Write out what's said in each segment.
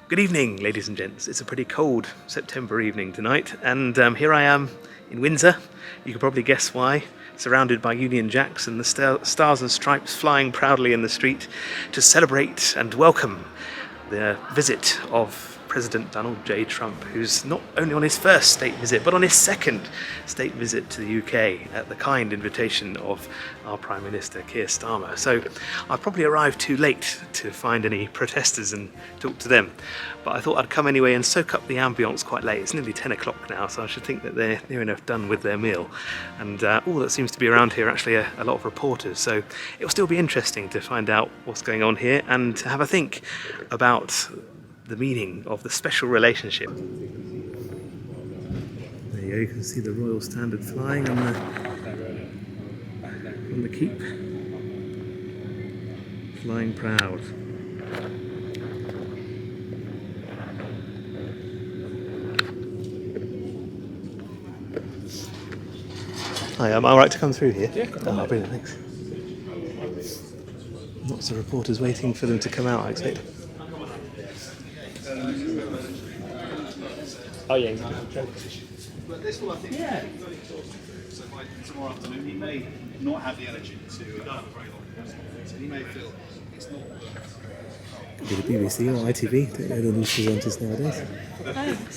Good evening, ladies and gents. It's a pretty cold September evening tonight, and here I am in Windsor. You can probably guess why. Surrounded by Union Jacks and the stars and stripes flying proudly in the street to celebrate and welcome the visit of President Donald J. Trump, who's not only on his first state visit, but on his second state visit to the UK at the kind invitation of our Prime Minister, Keir Starmer. So I probably arrived too late to find any protesters and talk to them, but I thought I'd come anyway and soak up the ambience quite late. It's nearly 10 o'clock now, so I should think that they're near enough done with their meal. And all that seems to be around here are actually a lot of reporters, so it'll still be interesting to find out what's going on here and to have a think about the meaning of the special relationship. There you go, you can see the Royal Standard flying on the keep. Flying proud. Hi, am I alright to come through here? Yeah. Oh, brilliant, thanks. Lots of reporters waiting for them to come out, I expect. Oh yeah. But this will, I think, so by tomorrow afternoon, he may not have the energy to go on a very long conversation. So he may feel it's not. Could be the BBC or ITV, don't know the news presenters nowadays.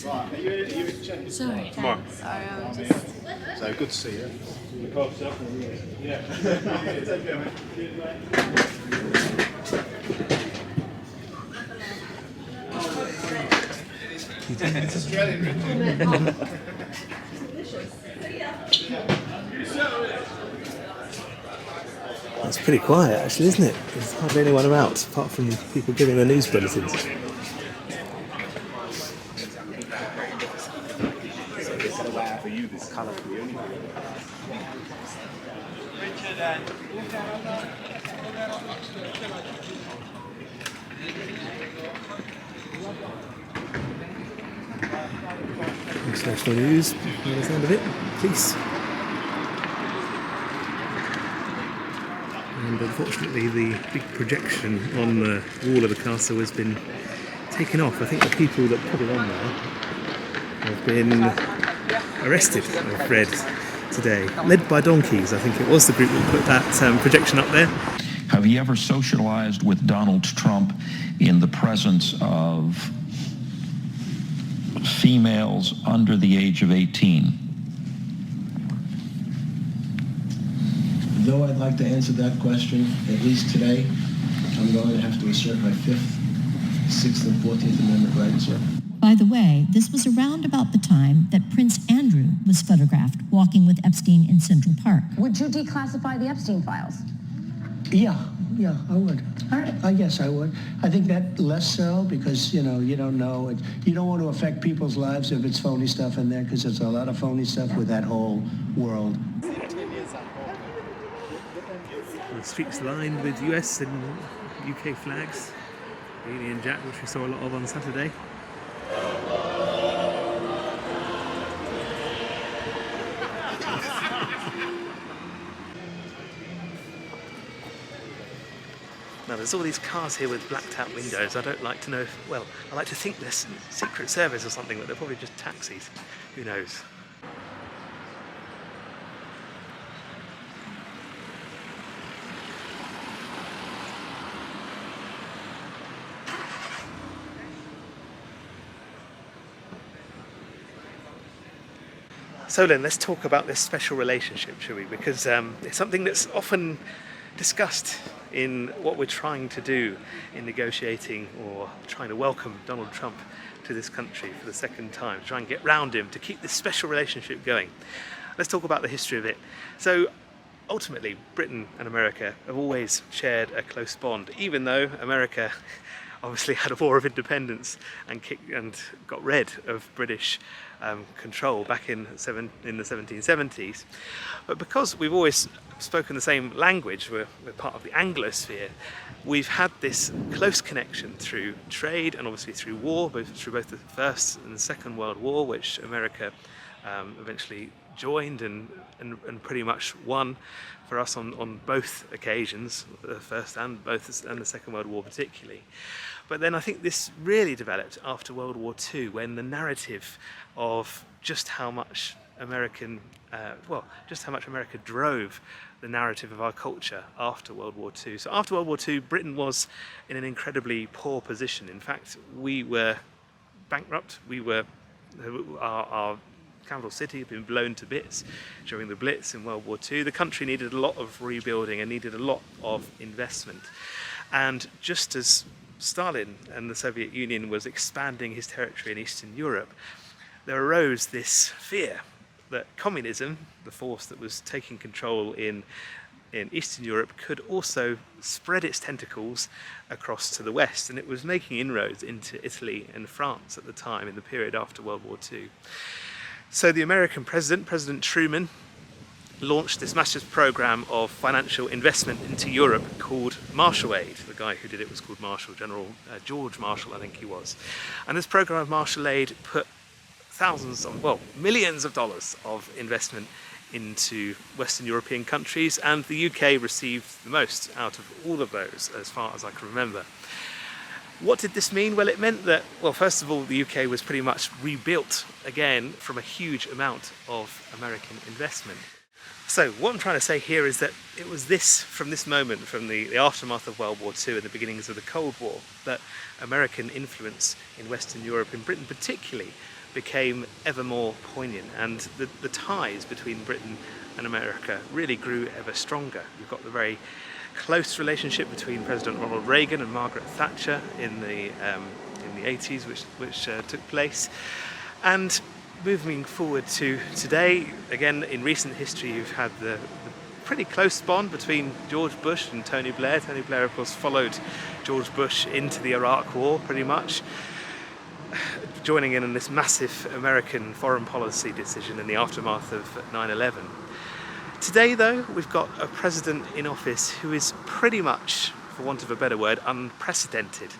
Right, are you in change? Sorry. Tomorrow. Sorry, I'm just... So good to see you. Yeah. Take care, mate. It's Australian. It's pretty quiet actually, isn't it? There's hardly anyone about, apart from people giving the news bulletins. International news, by the sound of it, please. And unfortunately the big projection on the wall of the castle has been taken off. I think the people that put it on there have been arrested, I've read today. Led by donkeys, I think it was the group that put that projection up there. Have you ever socialized with Donald Trump in the presence of females under the age of 18? Though I'd like to answer that question, at least today, I'm going to have to assert my 5th, 6th, and 14th Amendment rights, sir. By the way, this was around about the time that Prince Andrew was photographed walking with Epstein in Central Park. Would you declassify the Epstein files? Yeah, I would. All right. Yes, I would. I think that less so because, you don't know. You don't want to affect people's lives if it's phony stuff in there because there's a lot of phony stuff with that whole world. The streets lined with US and UK flags. The Union Jack, which we saw a lot of on Saturday. Now there's all these cars here with blacked out windows. I don't like to know if, well, I like to think they're Secret Service or something, but they're probably just taxis. Who knows? So then, let's talk about this special relationship, shall we? Because it's something that's often discussed in what we're trying to do in negotiating or trying to welcome Donald Trump to this country for the second time, to try and get round him, to keep this special relationship going. Let's talk about the history of it. So ultimately, Britain and America have always shared a close bond, even though America obviously had a war of independence and got rid of British control back in the 1770s. But because we've always spoken the same language, we're part of the Anglosphere, we've had this close connection through trade and obviously through war, through both the First and the Second World War, which America eventually joined and pretty much won for us on both occasions, the First and the Second World War particularly. But then I think this really developed after World War II, when the narrative of just how much just how much America drove the narrative of our culture after World War II. So after World War II, Britain was in an incredibly poor position. In fact, we were bankrupt. Our capital city had been blown to bits during the Blitz in World War II. The country needed a lot of rebuilding and needed a lot of investment. And just as Stalin and the Soviet Union was expanding his territory in Eastern Europe, there arose this fear that communism, the force that was taking control in Eastern Europe, could also spread its tentacles across to the West, and it was making inroads into Italy and France at the time, in the period after World War II. So the American President Truman, launched this massive program of financial investment into Europe called Marshall Aid. The guy who did it was called General George Marshall, I think he was. And this program of Marshall Aid put millions of dollars of investment into Western European countries, and the UK received the most out of all of those, as far as I can remember. What did this mean? Well, it meant that, first of all, the UK was pretty much rebuilt again from a huge amount of American investment. So what I'm trying to say here is that it was from this moment, from the aftermath of World War II and the beginnings of the Cold War, that American influence in Western Europe, in Britain particularly, became ever more poignant, and the ties between Britain and America really grew ever stronger. You've got the very close relationship between President Ronald Reagan and Margaret Thatcher in the 80s, which took place. And moving forward to today, again, in recent history, you've had the pretty close bond between George Bush and Tony Blair. Tony Blair, of course, followed George Bush into the Iraq War, pretty much, joining in on this massive American foreign policy decision in the aftermath of 9/11. Today, though, we've got a president in office who is pretty much, for want of a better word, unprecedented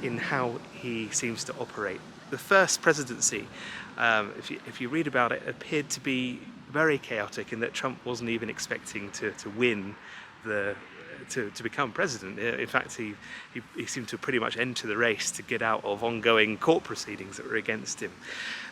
in how he seems to operate. The first presidency, if you read about it, appeared to be very chaotic, in that Trump wasn't even expecting to win to become president. In fact, he seemed to pretty much enter the race to get out of ongoing court proceedings that were against him.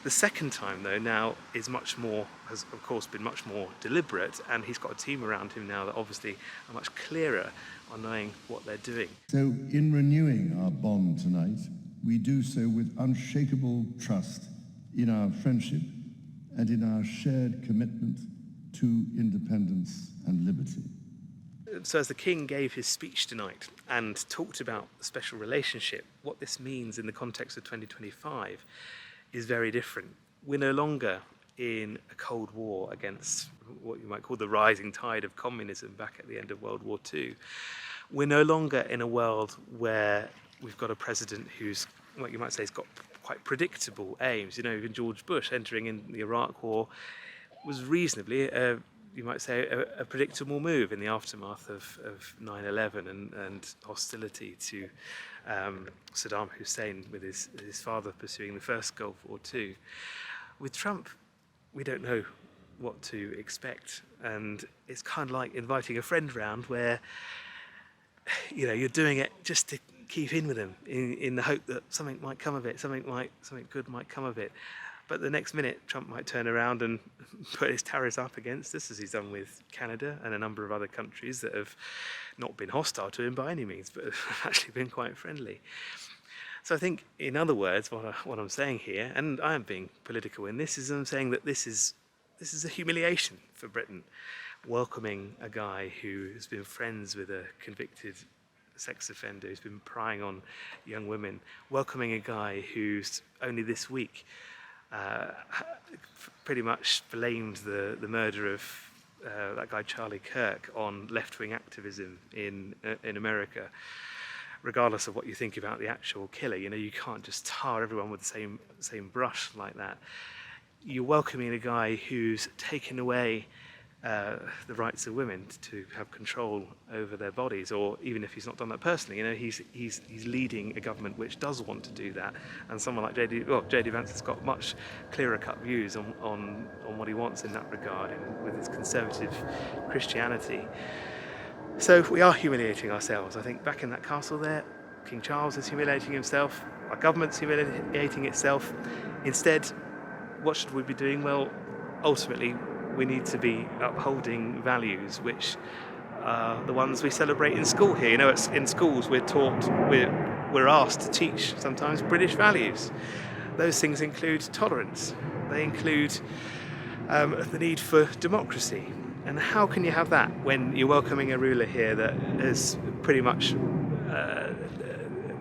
The second time, though, now has of course been much more deliberate, and he's got a team around him now that obviously are much clearer on knowing what they're doing. So in renewing our bond tonight, we do so with unshakable trust in our friendship and in our shared commitment to independence and liberty. So as the King gave his speech tonight and talked about the special relationship, what this means in the context of 2025 is very different. We're no longer in a Cold War against what you might call the rising tide of communism back at the end of World War II. We're no longer in a world where we've got a president who's, what you might say, has got quite predictable aims. You know, even George Bush entering in the Iraq War was reasonably you might say, a predictable move in the aftermath of 9/11 and hostility to Saddam Hussein, with his father pursuing the first Gulf War too. With Trump, we don't know what to expect, and it's kind of like inviting a friend round where, you know, you're doing it just to keep in with him in the hope that something might come of it, something good might come of it. But the next minute, Trump might turn around and put his tariffs up against us, as he's done with Canada and a number of other countries that have not been hostile to him by any means, but have actually been quite friendly. So I think, in other words, what I'm saying here, and I am being political in this, is I'm saying that this is a humiliation for Britain, welcoming a guy who has been friends with a convicted sex offender who's been prying on young women, welcoming a guy who's only this week pretty much blamed the murder of that guy Charlie Kirk on left-wing activism in America. Regardless of what you think about the actual killer, you know, you can't just tar everyone with the same brush like that. You're welcoming a guy who's taken away the rights of women to have control over their bodies, or even if he's not done that personally, you know, he's leading a government which does want to do that. And someone like J.D. Vance has got much clearer cut views on what he wants in that regard, with his conservative Christianity. So we are humiliating ourselves. I think back in that castle there, King Charles is humiliating himself, our government's humiliating itself. Instead, what should we be doing? Well, ultimately, we need to be upholding values which are the ones we celebrate in school here. You know, in schools we're asked to teach sometimes British values. Those things include tolerance. They include the need for democracy. And how can you have that when you're welcoming a ruler here that has pretty much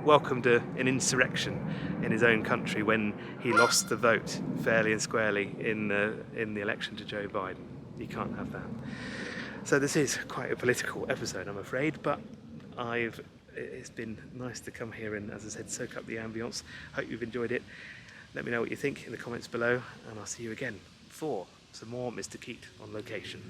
welcomed an insurrection in his own country when he lost the vote fairly and squarely in the election to Joe Biden? You can't have that. So this is quite a political episode, I'm afraid, but it's been nice to come here and, as I said, soak up the ambience. Hope you've enjoyed it. Let me know what you think in the comments below, and I'll see you again for some more Mr. Keat on Location.